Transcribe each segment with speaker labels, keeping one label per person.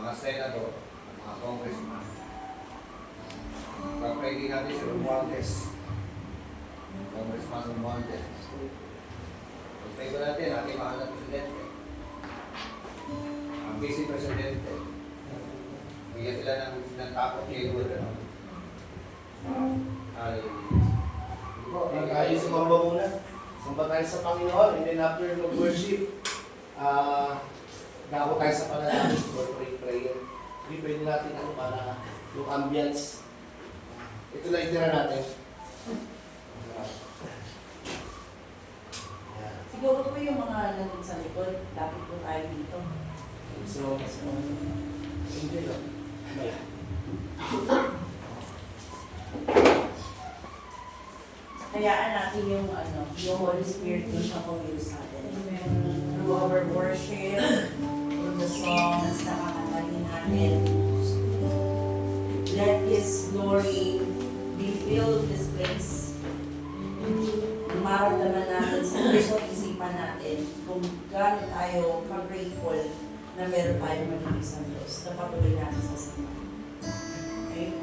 Speaker 1: mga senador, mga congressman. Pag-pray din natin si Romualdez. Congressman Romualdez. Pag-pray ko natin, ating mahal na presidente. Ang vice presidente. Bigyan sila ng takot kay Gordon.
Speaker 2: Tayo sumamba muna. Samba tayo sa Panginoon, and then after mag-worship, dako tayo sa panalangin, corporate prayer. Hindi pwede natin para yung ambience. Ito na itira natin.
Speaker 3: Siguro po yung mga nandun sa likod, lapit po tayo dito.
Speaker 2: So, hindi lang.
Speaker 3: Hayaan natin yung Holy Spirit yung siya pumili sa atin. Through our worship, through the songs na kakatahin natin. Let His glory be filled this place. Maramdaman natin sa puso isipan natin kung gaano tayo ka-grateful na meron tayong mag-ibisang Diyos na patuloy natin sa sama. Okay?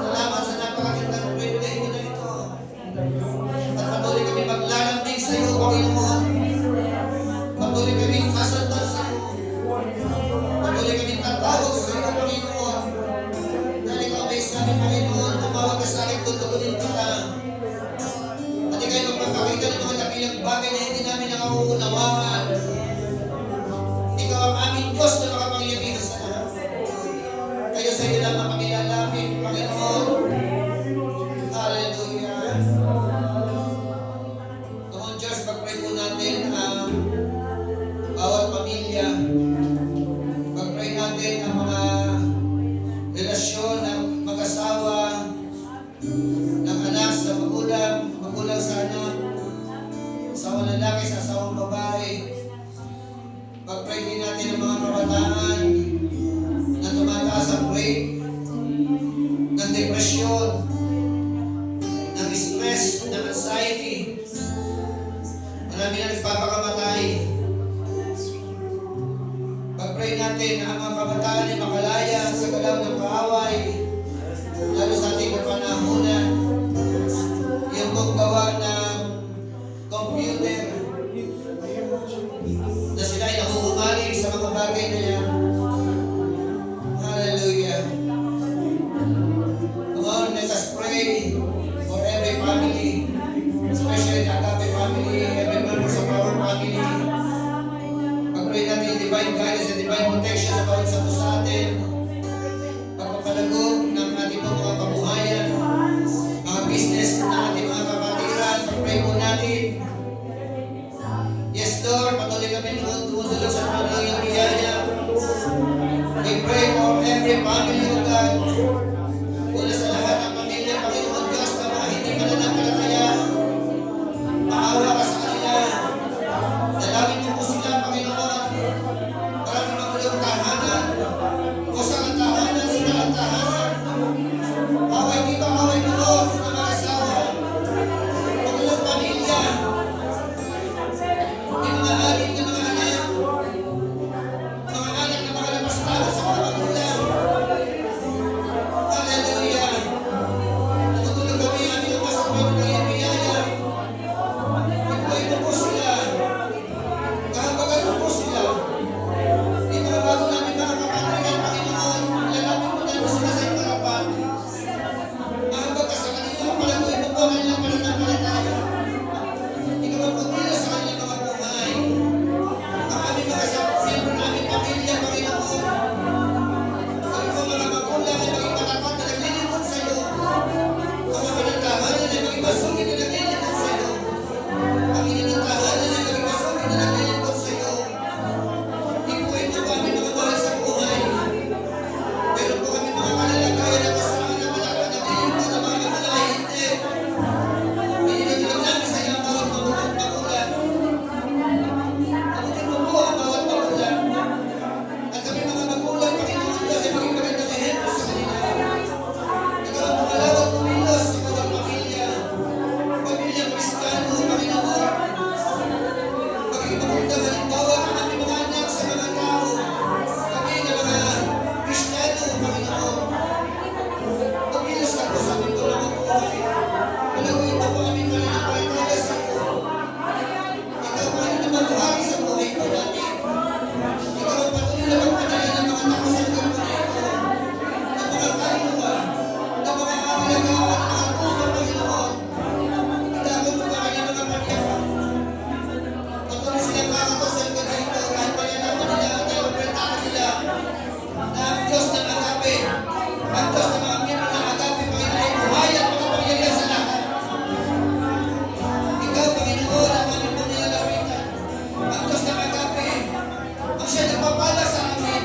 Speaker 1: Salamat sa napakagandang privilege na ito. At patuloy kami maglalambing sa iyo, Panginoon. Patuloy kami sasandan sa iyo. Patuloy kami tatawag sa iyo, Panginoon. Dahil ikaw may sabi, Panginoon, tumawag ka sa akin, tutugunin kita. At ikaw'y magpapakita ng mga dakilang bagay na hindi namin nakauunawaan. Ikaw ang aming Diyos na makapangyarihan sa lahat. Kayo sa iyo lang mapakilalapin, Panginoon. Hallelujah. Come on, church, pag-pray po natin ang bawat pamilya. Pag-pray natin ang mga relasyon ng mag-asawa, ng anak sa magulang, magulang sa anak, asawang lalaki sa asawang babae. Pag-pray din natin ang mga kabataan na tumataas ang rate ng depresyon, ng stress, ng anxiety. Marami na nagpapakamatay. Pag-pray natin na ang mga kabataan ay makalaya sa galaw ng kaaway, lalo sa ating kapanahunan. Yung paggawa ng computer, na sila ay nahuhumaling sa mga bagay na yan. Hallelujah. Come on, let us pray for every family, especially the Agape family, every members of our family. Pag-pray natin yung divine guidance and divine protection sa bawat isa sa atin. Pagpapalago ng ating mga kabuhayan, mga business ng ating mga kapatiran. Pag-pray po natin. Yes, Lord, patuloy kami tumutulog sa mga biyaya. We pray for every family, O God. Una sa lahat ng pamilya, Panginoon Diyos, na mga hindi mananampalataya. Maawa ka sa kanila. Dalawin mo po sila, Panginoon. Maraming magulong tahanan. Kusang ang tahanan, sila ang tahanan. Away dito, away doon sa mga asawa. Magulong pamilya. Yung mga aling, yung mga anak. Mga anak na mga lapastawa sa mga magulang. Hallelujah. Natutulog kami aming ang kasapin ng iyong biyaya. Ibuhay mo po sila. Kahabagan mo po sila. Yung mga bago namin mga kapatiran, Panginoon, lalapin mo namin sila sa iyong harapan. Mahabag ka sa kanila, palagoy mo po ang kanilang pananampalataya. Ikaw ang pagkila sa kanilang mga buhay. Ang aming mga miyembro ng aming pamilya, Panginoon. Kami po mga magulang ay maging matapat na naglilingkod sa iyo. Ang mga pinagtahanan ay maging masugid na naglilingkod sa iyo. Ang ininagtahanan ay maging masugid na naglilingkod sa iyo. Ibuhay mo po aming mga mahal sa buhay. Meron po kami mga kalalagayan na kasama na malakad na naglilingkod ng mga magulang ay hindi. Ininagilog namin sa iyo ang bawat magulang. Abutin mo po ang bawat magulang. At kami mga magulang, Panginoon Diyos, ay maging magandang ehemplo sa kanila. Ikaw ang pumalawag kumilos sa bawat pamilya. Pamilyang Kristiyano, Panginoon. Maging magandang halimbawa ang aming mga anak sa mga tao. Kami na mga Kristiyano, Panginoon. Kumilos ka po sa aming mga buhay. Palaguin mo po aming mananampalataya sa iyo. Ikaw po ang namabuhay sa buhay po natin. Ikaw ang patuloy na magpadala ng mga tao sa lugar po na ito. Ng mga kaluluwa, ng mga kaalagaan, ng mga puso, Panginoon. Itago mo ba kanyang mga pagyaman? Patuloy silang kakatok sa lugar na ito kahit palalaman nila at interpretahan nila na ang Diyos ng agape, ang Diyos ng mga miyembro ng agape, Panginoon, ay buhay at makapangyarihan sa lahat. Ikaw, Panginoon, ang aming po nilalapitan. Ang Diyos ng agape, ang siya nagpapala sa amin.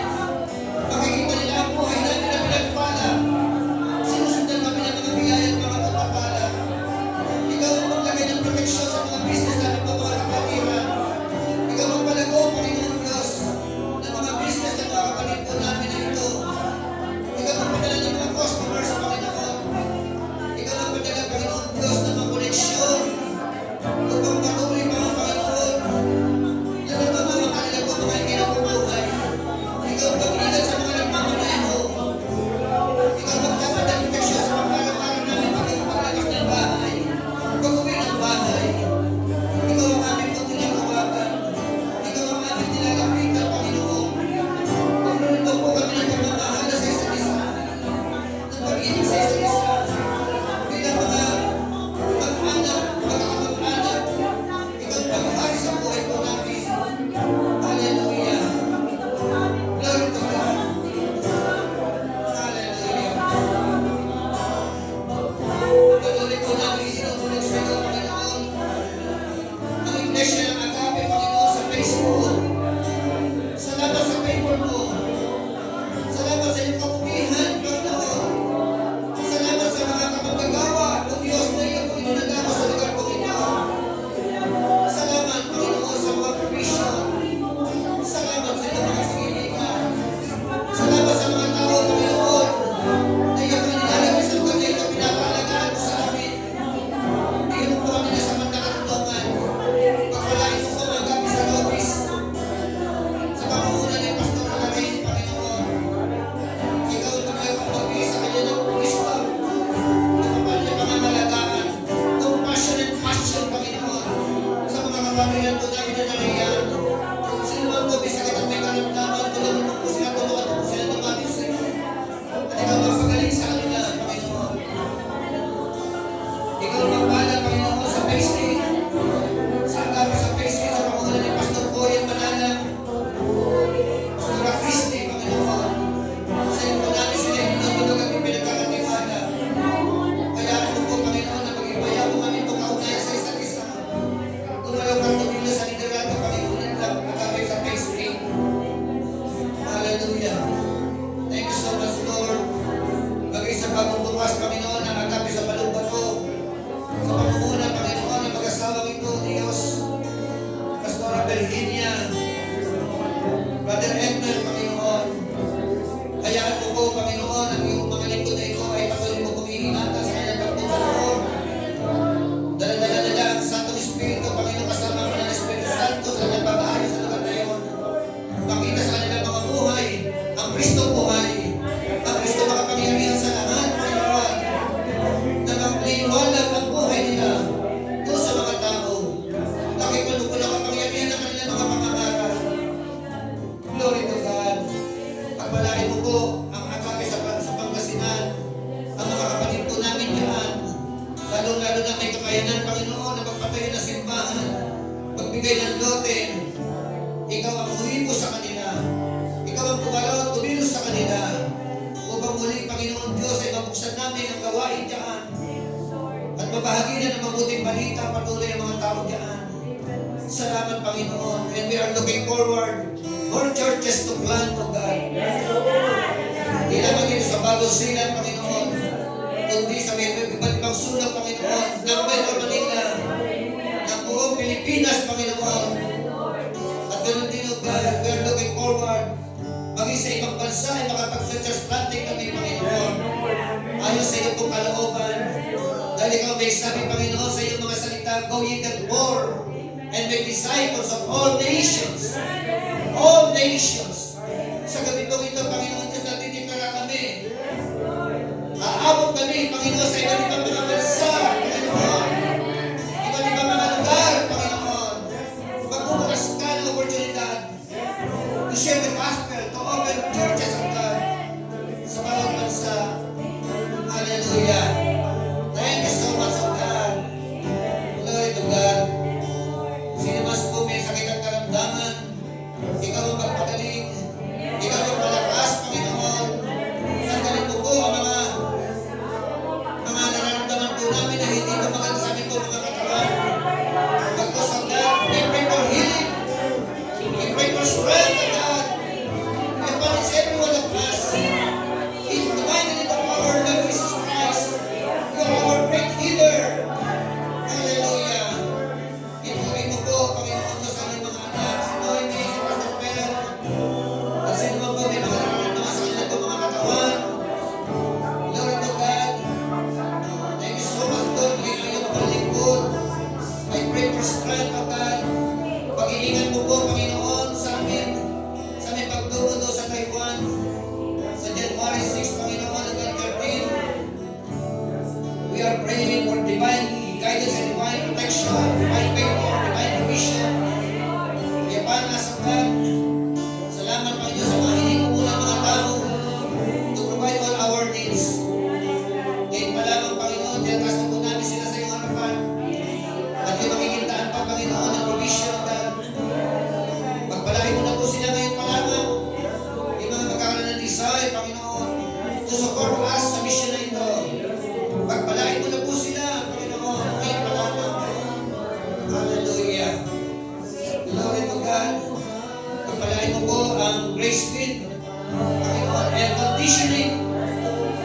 Speaker 1: namumuhay. Ang gusto makapangyarihan sa lahat, Panginoon, na magliwanag ang buhay nila doon sa mga tao. Nakipuno ko na kapangyarihan ng kanilang mga pangangaral. Glory to God. Pagpalain mo po ang agape sa Pangasinan, ang mga kapatid po namin yan. Lalo-lalo na may kakayanan, Panginoon, na magpatayo na simbahan, magbigay ng lote. Ikaw ang huwi po sa kanila. Ikaw ang pumalaw at kumilos sa kanila. Upang muli, Panginoon Diyos, ay mabuksan namin ang gawain diyan. At mabahagi na ng mabuting balita patuloy ang mga tao diyan. Salamat, Panginoon. And we are looking forward more churches to plant, O God. Hindi lamang dito sa Bagong Silang, Panginoon, kundi sa may iba't ibang sulok, Panginoon, ng Metro Manila, ng buong Pilipinas, Panginoon. At ganoon din, O God, we are looking forward maging sa ibang bansa ay makapag-church planting kami, Panginoon. Ayon sa iyong pong kalooban. Dahil ikaw may sabi, Panginoon, sa iyong mga salita, go ye therefore and make disciples of all nations. All nations. Sa gabi po ito, Panginoon Diyos, natitiklara kami. Aabot kami, Panginoon, sa iba't ibang mga bansa, Panginoon. Iba't ibang mga lugar, Panginoon. Magbubukas ka ng oportunidad to share the gospel, to open churches of God sa bawat bansa. Hallelujah. Thank you so much, O God. Glory to God. Sino mas po may sakit at karamdaman, ikaw ang magpagaling, ikaw ang malakas, Panginoon. Sandalin mo po ang mga nararamdaman po namin na hindi pa maganda sa amin po mga katawan. Pagkos ang God, we pray for healing. We pray for strength, O God. We punish every one of us. In the mighty name of our Lord Jesus Christ, you are our great healer. Hallelujah. Inuwi mo po, Panginoon Diyos, ang mga anak, si Noemi, si Pastor Pel, at sino man po may mga nararamdaman sa kanilang po mga katawan. Glory to God. Thank you so much, Lord. May ayaw makalingkod. I pray for strength, O God. Pag-iingat mo po, Panginoon, sa amin pagtungo doon sa Taiwan. Sa January 6, Panginoon, hanggang 13. We are praying for divine guidance and divine protection, divine favor, divine provision. Kaya para sa God, salamat, Panginoon, sa mga hinikulang mga tao to provide all our needs. Ngayon pa lamang, Panginoon, tinatas na po namin sila sa iyong harapan. At yung makikintaan pa, Panginoon, ng provision, God. Pagpalain mo na po sila ngayon pa lamang. Yung mga magkakaroon ng desire, Panginoon, to support us sa mission na ito. Pagpalain mo na po sila, Panginoon, ngayon pa lamang. Hallelujah. Glory to God. Pagpalain mo po ang grace feed, Panginoon, air conditioning,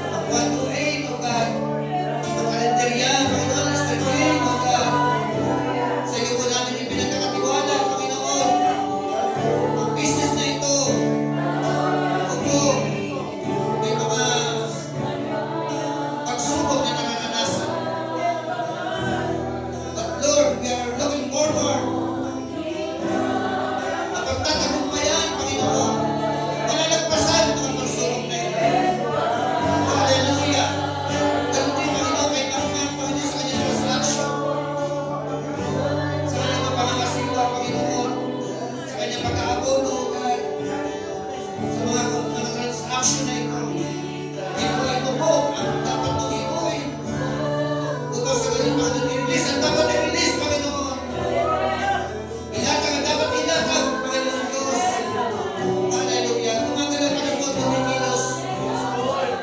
Speaker 1: ang 1 to 8, O God. Ang kalendarya, Panginoon, studying, O God. Sa iyo po namin ipinagkakatiwala, Panginoon. Ang business na ito, opo, may mga pagsubok na nararanasan. But Lord, we are looking forward na pagtatagumpayan, Panginoon. Malalagpasan ang mga pagsubok na ito. Hallelujah. Ganun din, Panginoon, kay Panginoon, Panginoon, sa kanyang transaction. Sa kanyang mga pangangasiwa, Panginoon. Sa kanyang pag-aabono, God. Sa mga transaction na ito. Inuwi mo po ang dapat mong inuwi. Upang sa ganun, Panginoon, i-release ang dapat i-release, Panginoon. Ilatag ang dapat ilatag, Panginoon Diyos. Hallelujah. Gumagalaw ka na po at bumikilos.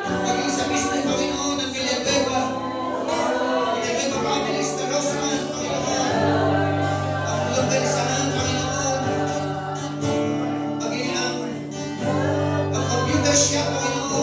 Speaker 1: Maging sa business, Panginoon, ng Villanueva. Villanueva families, the Roseman, Panginoon. Ang longganisahan, Panginoon. Maging ang computer shop, Panginoon.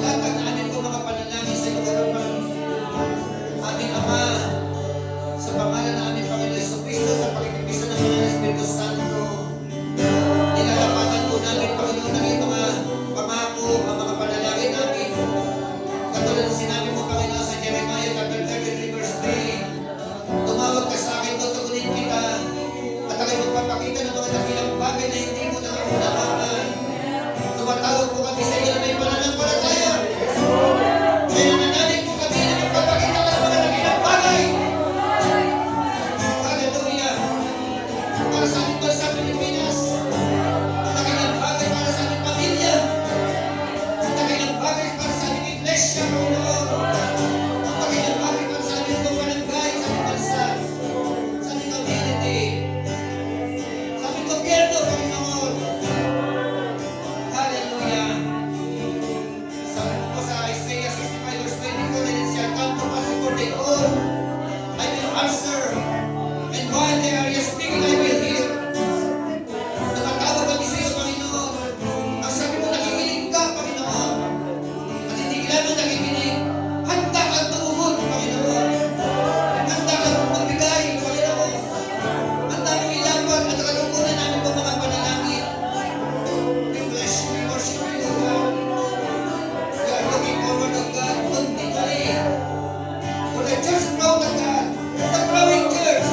Speaker 1: itatag namin po mga panalangin sa iyo, Karapan. Aming Ama, sa pangalan namin, Panginoon Jesucristo, sa pagkikisa ng mga Espiritu Santo, nilalapatan po namin, Panginoon, ng iyong mga pangako, ang mga panalangin namin. Katulad ng sinabi mo, Panginoon, sa Jeremiah chapter 33 verse 3, tumawag ka sa akin, tutugunin kita, at ako'y magpapakita ng mga dakilang bagay na hindi mo nangungunahan. Tumatawag po kami sa iyo na may pananampalataya. Kaya nananalig po kami na magpapakita ka ng mga dakilang bagay. Hallelujah! Para sa aming bansa Pilipinas, dakilang bagay para sa aming pamilya, dakilang bagay para sa aming iglesia, Panginoon. Dakilang bagay para sa aming mga barangay, sa aming bansa, sa aming community, sa aming gobyerno, Panginoon. Hallelujah! Sabi po sa Isaiah 65 verse 24, and it shall come to pass before they call, I will answer, and while they are yet speaking, I will hear. Tumatawag kami sa iyo, Panginoon. Ang sabi mo, nakikinig ka, Panginoon. At hindi lamang nakikinig, handa kang tumugon, Panginoon. Handa kang magbigay, Panginoon. Handa mong ilapat at kalungkunan namin po mga panalangin. We bless you, we worship you, God. We are looking forward to God continually. For the church grow to God, the growing church.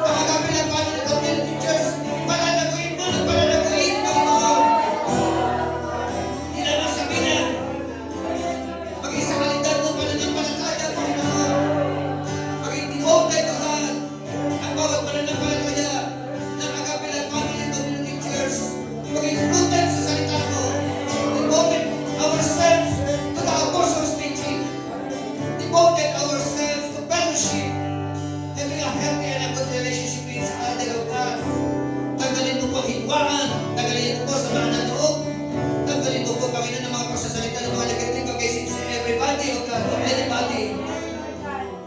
Speaker 1: Ang agapin ng Panginoon Community Church, palalaguin mo ng palalaguin, Panginoon. Hindi naman sabihin maging sa kalidad mo pananampalataya, Panginoon. Maging devoted to God. Ang bawat pananampalataya ng agapin ng Panginoon Community Church. Maging rooted sa salita mo. Devoted ourselves to the apostles' teaching. Devoted ourselves to fellowship. Having a healthy and a good relationship with each other, O God. Tanggalin mo po ang hidwaan. Tanggalin mo po sa mga nanoob. Tanggalin mo po, Panginoon, ng mga pagsasalita ng mga negative against everybody, O God, or anybody.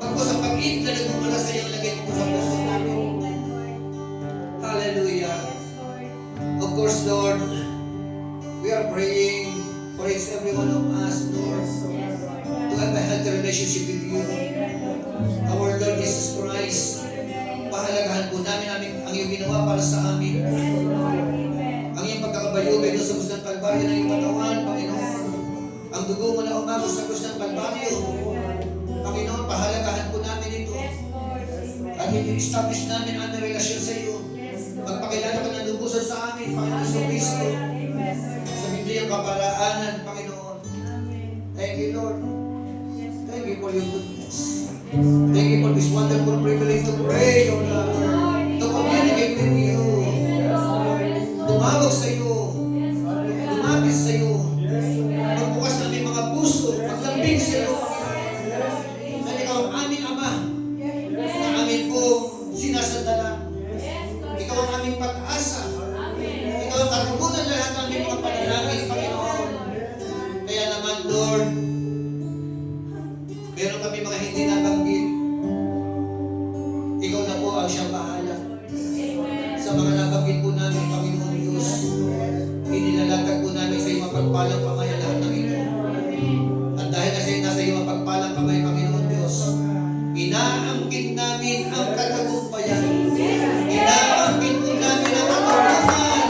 Speaker 1: Pag po sa pag-ibig na nagmumula sa iyo, lagay mo po sa puso namin. Hallelujah. Of course, Lord, we are praying for each every one of us, Lord, to have a healthy relationship with you. Our Lord Jesus Christ, pahalagahan po namin ang iyong ginawa para sa amin. Ang iyong pagkakabayubay doon sa krus ng Kalbaryo ng iyong katawan, Panginoon. Ang dugo mo na umagos sa krus ng Kalbaryo. Panginoon, pahalagahan po namin ito. At i-establish namin ang aming relasyon sa iyo. Magpakilala ka ng lubusan sa amin, Panginoon sa Kristo. Sa Bibliyang kaparaanan, Panginoon. Thank you, Lord. Thank you for your goodness. Thank you for this wonderful privilege to pray, O Lord. To communicate with you. Tumawag sa iyo. Lumapit sa iyo. Magbukas ng aming mga puso. Maglambing sa iyo, Panginoon. Dahil ikaw ang aming Ama na amin po sinasandalan. Ikaw ang aming pag-asa. Ikaw ang katugunan na lahat ng aming mga panalangin, Panginoon. Kaya naman, Lord, meron kami mga hindi nabanggit. Ikaw na po ang siyang bahala. Sa mga nabanggit po namin, Panginoon Diyos, inilalatag po namin sa iyong mapagpalang kamay ang lahat ng ito. At dahil nasa iyong mapagpalang kamay, Panginoon Diyos, inaangkin namin ang katagumpayan. Inaangkin po namin ang katulungan.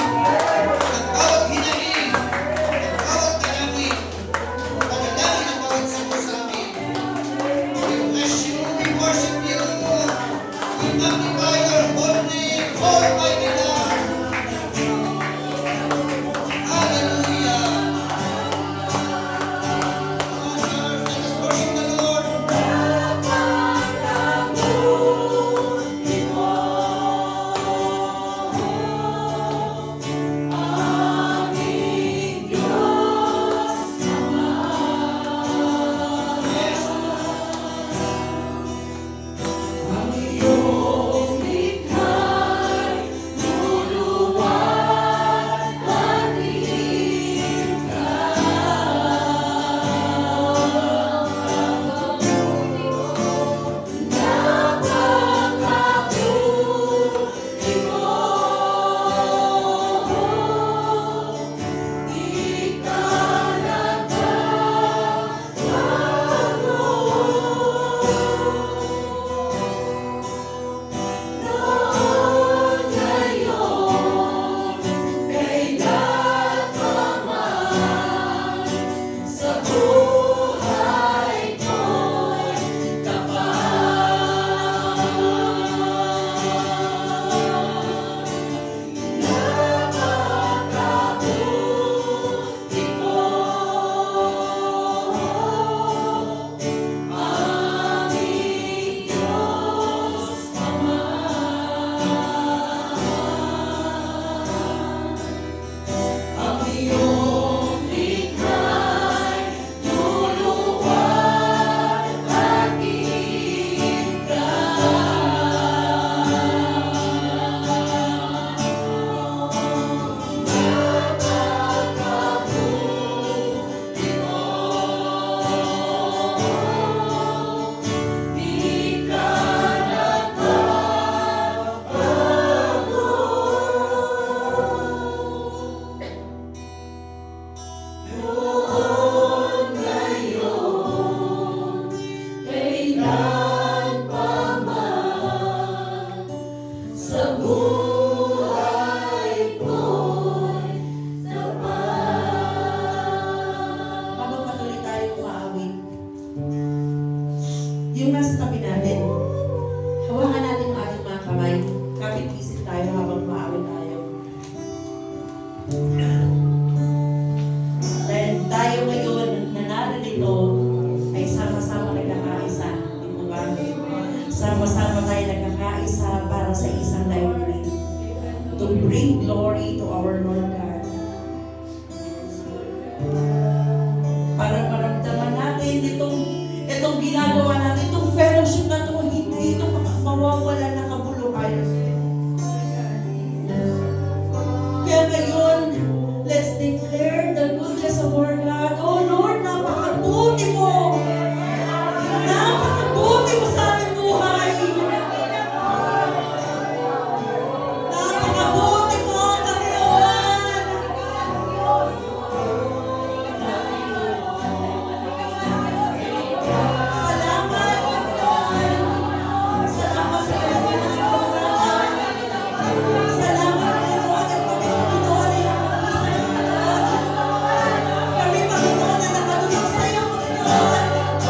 Speaker 1: Ang bawat hinaing, ang bawat dalangin, panalangin ang bawat santo sa amin. We bless you, we worship you. We magnify your holy name, Almighty God. Hallelujah. Come on, church, let us worship the Lord.
Speaker 3: Yung nasa tabi natin, hawakan natin yung ating mga kamay. Kapit-isip tayo habang maawit tayo. Dahil tayo ngayon na naririto ay sama-sama nagkakaisa. Ito ba? Sama-sama tayo nagkakaisa para sa isang layunin. To bring glory to our Lord God. Para maramdaman natin itong ginagawa natin, itong fellowship na ito, hindi ito mawawala na kabuluhan. Kaya ngayon, let's declare the goodness of our God. Oh Lord, napakabuti mo! Napakabuti mo sa aming buhay! Napakabuti mo, Panginoon! Salamat, Panginoon! Salamat sa Panginoon! Salamat, Panginoon, at kami, Panginoon, ay kami, Panginoon, na nakadulog sa iyo, Panginoon.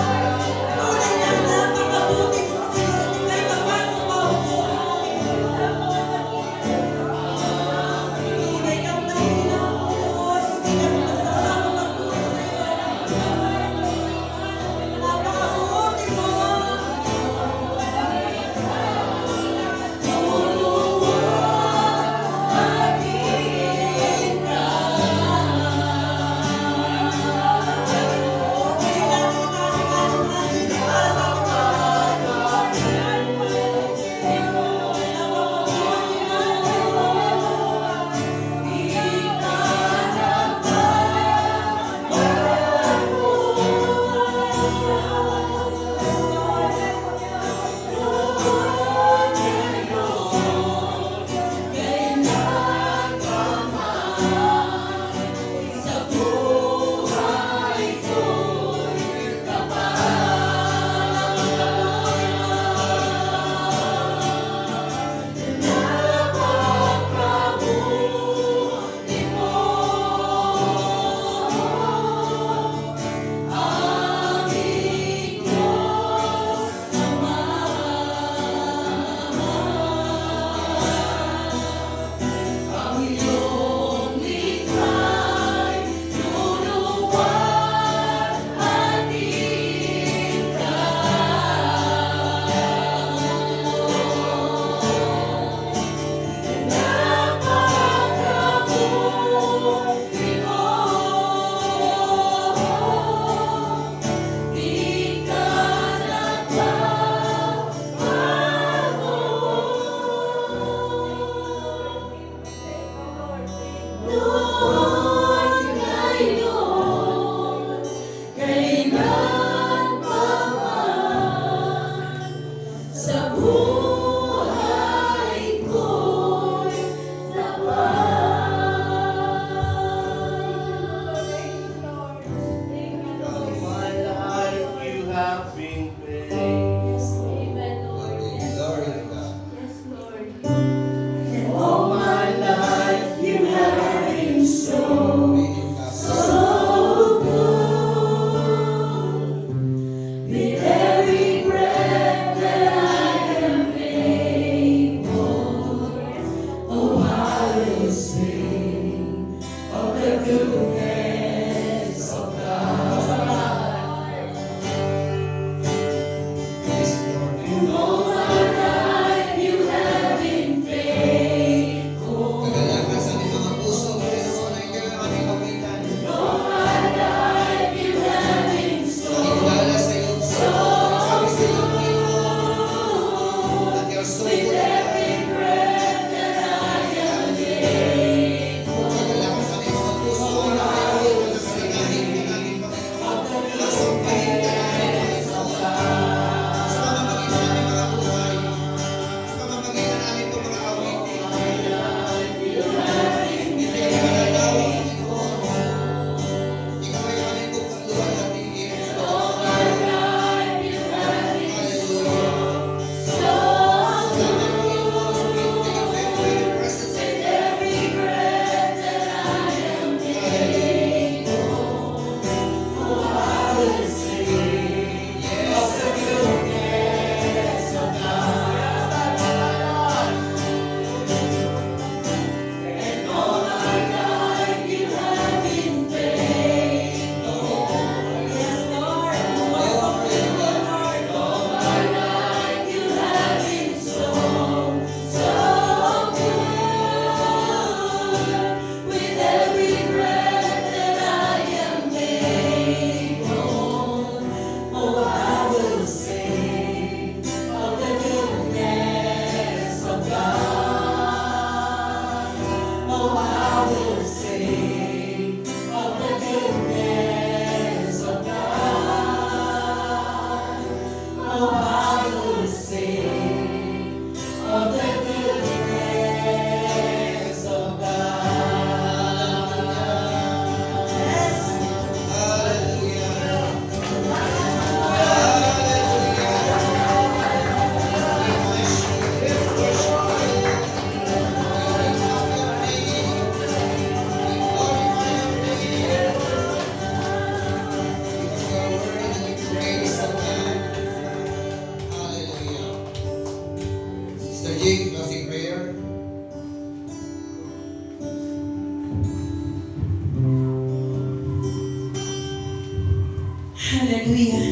Speaker 3: Hallelujah.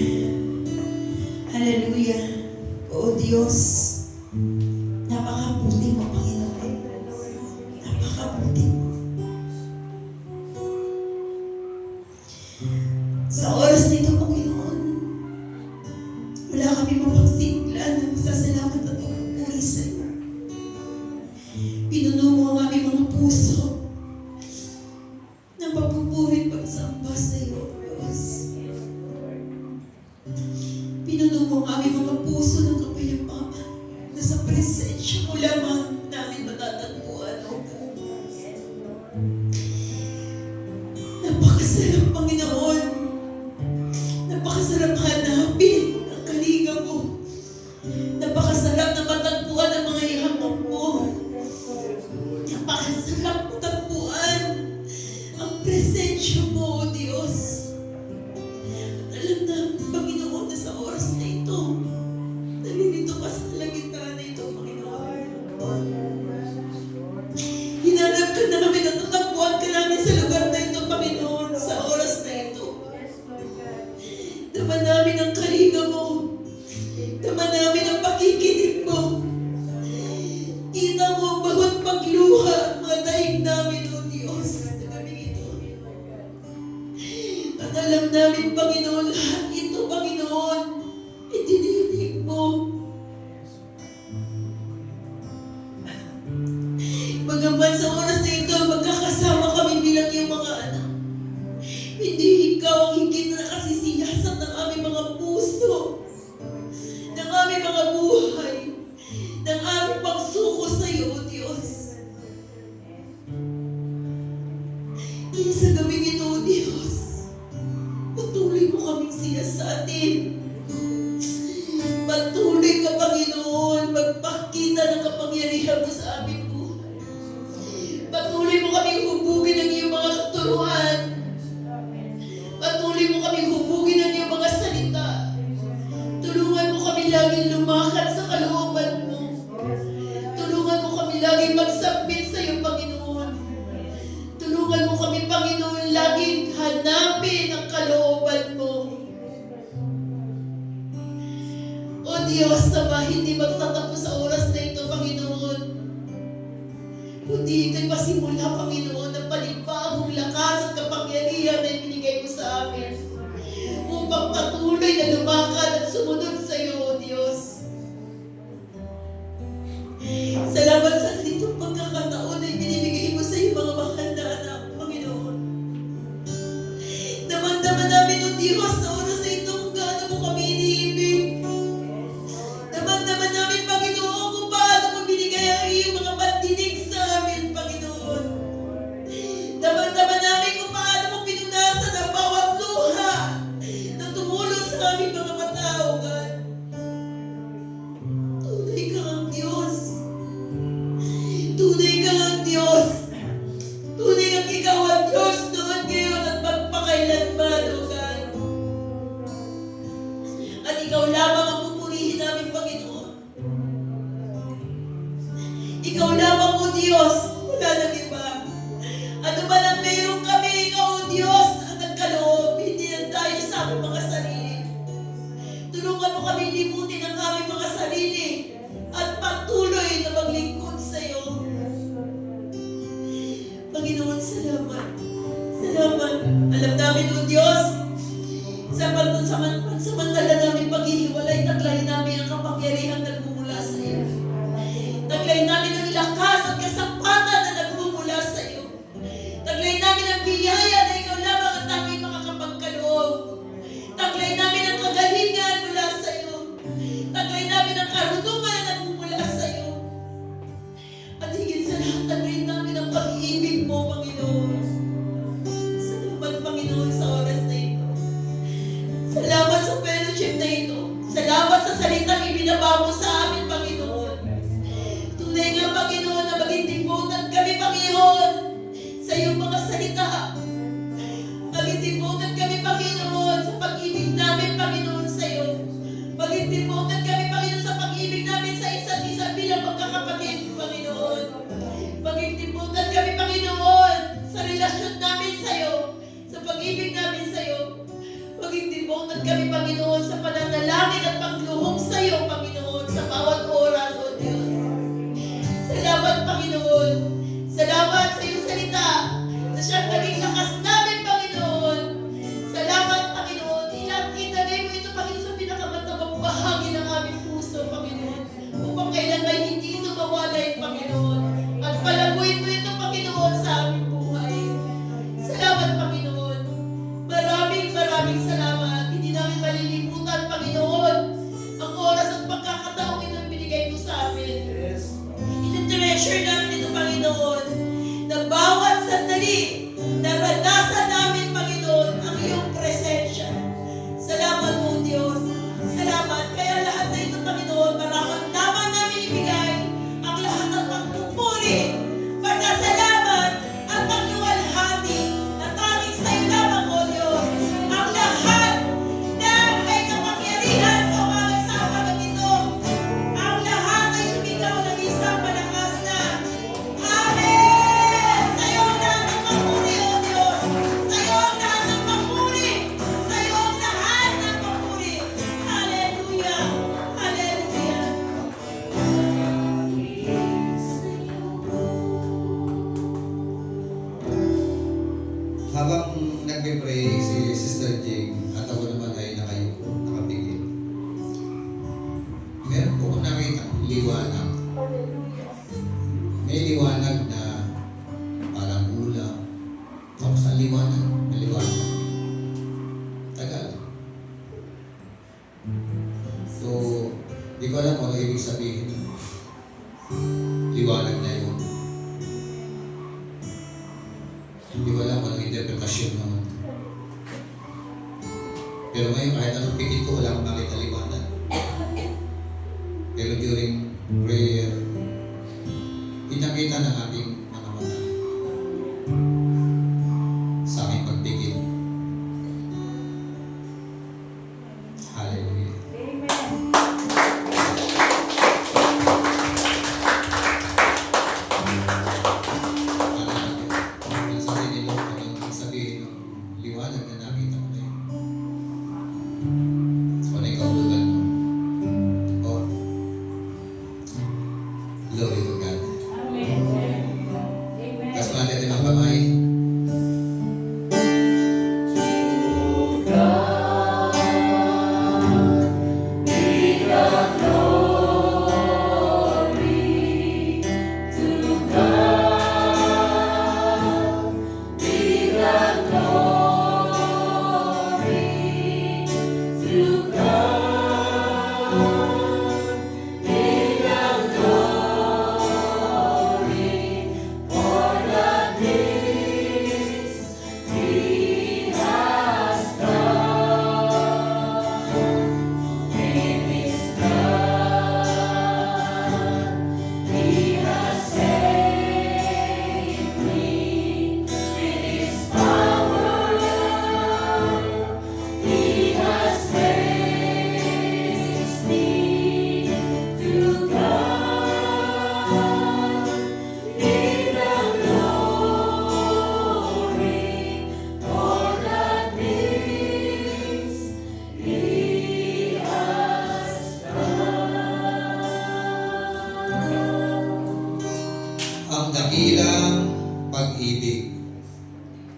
Speaker 3: Hallelujah. O Diyos, napakabuti mo, Panginoon. Napakabuti mo. Sa oras na ito, Panginoon, wala kami mapagsigla ng pasasalamat at pagpupuri sa iyo. Pinuno mo ang aming mga puso ng pagpupuri at pagsamba sa iyo, Diyos. Pinuno mo ang aming mga puso ng kapayapaan na sa presensya mo lamang namin matatagpuan, O God. Napakasarap, Panginoon. Napakasarap hanapin ang kalinga mo. Napakasarap na matagpuan ang mga ihamok mo. Napakasarap matagpuan ang presensya mo, O Diyos. At alam namin, Panginoon, na sa oras na ito, naririto ka sa kalagitnaan na ito, Panginoon. Hinanap ka namin at natagpuan ka namin sa lugar na ito, Panginoon, sa oras na ito. Dama namin ang kalinga mo. Dama namin ang pakikinig mo. Kita mo ang bawat pagluha at mga daig namin, O Diyos, sa gabing ito. At alam namin, Panginoon, lahat ito, Panginoon, itininig mo. Bagaman sa oras na ito, magkakasama kami bilang iyong mga anak. Hindi ikaw ang higit na nakasisiyasat ng aming mga puso, ng aming mga buhay, ng aming pagsuko sa iyo, O Diyos. Kaya sa gabing ito, O Diyos, patuloy mo kaming siyasatin. Patuloy ka, Panginoon, magpakita ng kapangyarihan mo sa aming buhay. Patuloy mo kaming hubugin ng iyong mga katuruan. Patuloy mo kaming hubugin ng iyong mga salita. Tulungan mo kami laging lumakad sa kalooban mo. Tulungan mo kami laging magsambit sa iyo, Panginoon. Tulungan mo kami, Panginoon, laging hanapin ang kalooban mo. O Diyos, sama, hindi magtatapos sa oras na ito, Panginoon. Kundi ito'y pasimula, Panginoon, ng panibagong lakas at kapangyarihan na ibinigay mo sa amin. Upang patuloy na lumakad at sumunod sa iyo, O Diyos. Salamat sa ganitong pagkakataon na ibinibigay mo sa iyo mga mahal na anak, Panginoon. Damang-dama namin, O Diyos, sa oras na ito kung gaano mo kami iniibig. Damang-dama namin, Panginoon, kung paano mo binigay ang iyong mga pandinig sa amin, Panginoon. Damang-dama namin kung paano mo pinunasan ang bawat luha na tumulong sa aming mga mata, O God. Tunay ka ang Diyos. Tunay ka ang Diyos. Tunay ang ikaw ang Diyos noon, ngayon at magpakailanman, O God. At ikaw lamang ang pupurihin namin, Panginoon. Ikaw lamang, O Diyos, wala nang iba. Ano ba nang mayroon kami, ikaw, O Diyos, ang nagkaloob, hindi lang tayo sa aming mga sarili. Tulungan mo kami limutin ang aming mga sarili at patuloy na maglingkod sa iyo. Panginoon, salamat. Salamat. Alam namin, O Diyos, sa pagsamantala namin paghihiwalay, taglay namin ang kapangyarihan na nagmumula sa iyo. Taglay namin ang lakas at kasapatan na nagmumula sa iyo. Taglay namin ang biyaya na ikaw lamang ang tanging makakapagkaloob. Taglay namin ang kagalingan mula sa iyo. Taglay namin ang karunungan na nagmumula sa iyo. At higit sa lahat, taglay namin ang pag-ibig mo, Panginoon. Salamat, Panginoon, sa oras na ito. Salamat sa fellowship na ito. Salamat sa salitang ibinaba mo sa amin, Panginoon. Tunay nga, Panginoon, na maging devoted kami, Panginoon, sa iyong mga salita. Maging devoted kami, Panginoon, sa pag-ibig namin, Panginoon, sa iyo. Maging devoted kami, Panginoon, sa pag-ibig namin sa isa't isa bilang magkakapatid, Panginoon. Maging devoted kami, Panginoon, sa relasyon namin sa iyo, sa pag-ibig namin sa iyo. Maging devoted Nalulungkot kami, Panginoon, sa pananalangin at pagluhog sa iyo, Panginoon, sa bawat oras, O Diyos. Salamat, Panginoon. Salamat sa iyong salita na siyang naging lakas namin, Panginoon. Salamat, Panginoon. Ilalagay mo ito, Panginoon, sa pinakamatabang bahagi ng aming puso, Panginoon. Upang kailan may hindi ito mawalay, Panginoon. At palaguin mo ito, Panginoon, sa aming buhay. Salamat, Panginoon. Maraming salamat. Hindi namin malilimutan, Panginoon, ang oras at pagkakataong ito binigay mo sa amin.
Speaker 2: Yes.
Speaker 3: Ito-treasure namin ito, Panginoon, na bawat sandali, naranasan namin, Panginoon, ang iyong presensya. Salamat po, Diyos. Salamat. Kaya lahat na ito, Panginoon, mararamdaman namin ibigay ang lahat ng pagpupuri, pasasalamat, at pagluwalhati na tanging sa iyo lamang, O Diyos. Ang lahat na may kapangyarihan sa umagang ito, ang lahat ay sumigaw ng isang malakas na Amen! Sa iyo ang lahat ng papuri, O Diyos! Sa iyo ang lahat ng papuri! Sa iyo ang lahat ng papuri! Hallelujah! Hallelujah!
Speaker 1: Habang nagpe-pray si Sister Jing at ako naman ay nakayuko, nakapigil. Meron po akong nakita liwanag. May liwanag na parang ulap. Tapos ang liwanag na liwanag. Tagal. So, di ko alam kung ano ibig sabihin. Liwanag na yun. Hindi ko alam kung anong interpretasyon naman. Pero ngayon, kahit anong pikit ko, wala akong makita liwanag. Pero during prayer, pinakita ng ating mga mata sa aking pagpikit. Hallelujah. Ang sabihin nila, ang sabihin ng liwanag na nakita ko na yun. So, ano yung kahulugan mo? Oh. Glory to God. Tapos natin ang kamay. Ang dakilang pag-ibig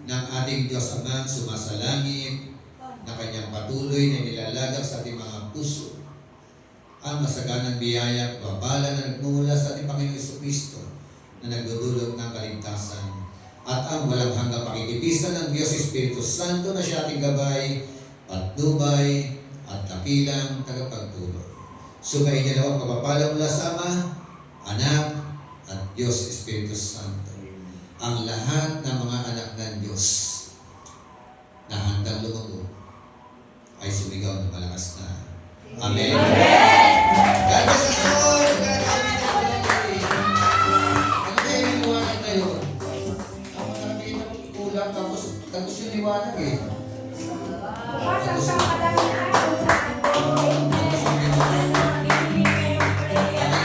Speaker 1: ng ating Diyos Amang sumasalangit na kanyang patuloy na nilalagak sa ating mga puso ang masaganang biyaya at babala na nagmumula sa ating Panginoon Jesucristo na nagdudulot ng kaligtasan at ang walang hanggang pakikipisan ng Diyos Espiritu Santo na siya ating gabay, patnubay at dakilang tagapagtulong. Sumayin niya nawa ang kapapala mula sa Ama, Anak, at Diyos Espiritu Santo. Ang lahat ng mga anak ng Diyos na handang lumago ay sumigaw ng malakas na Amen.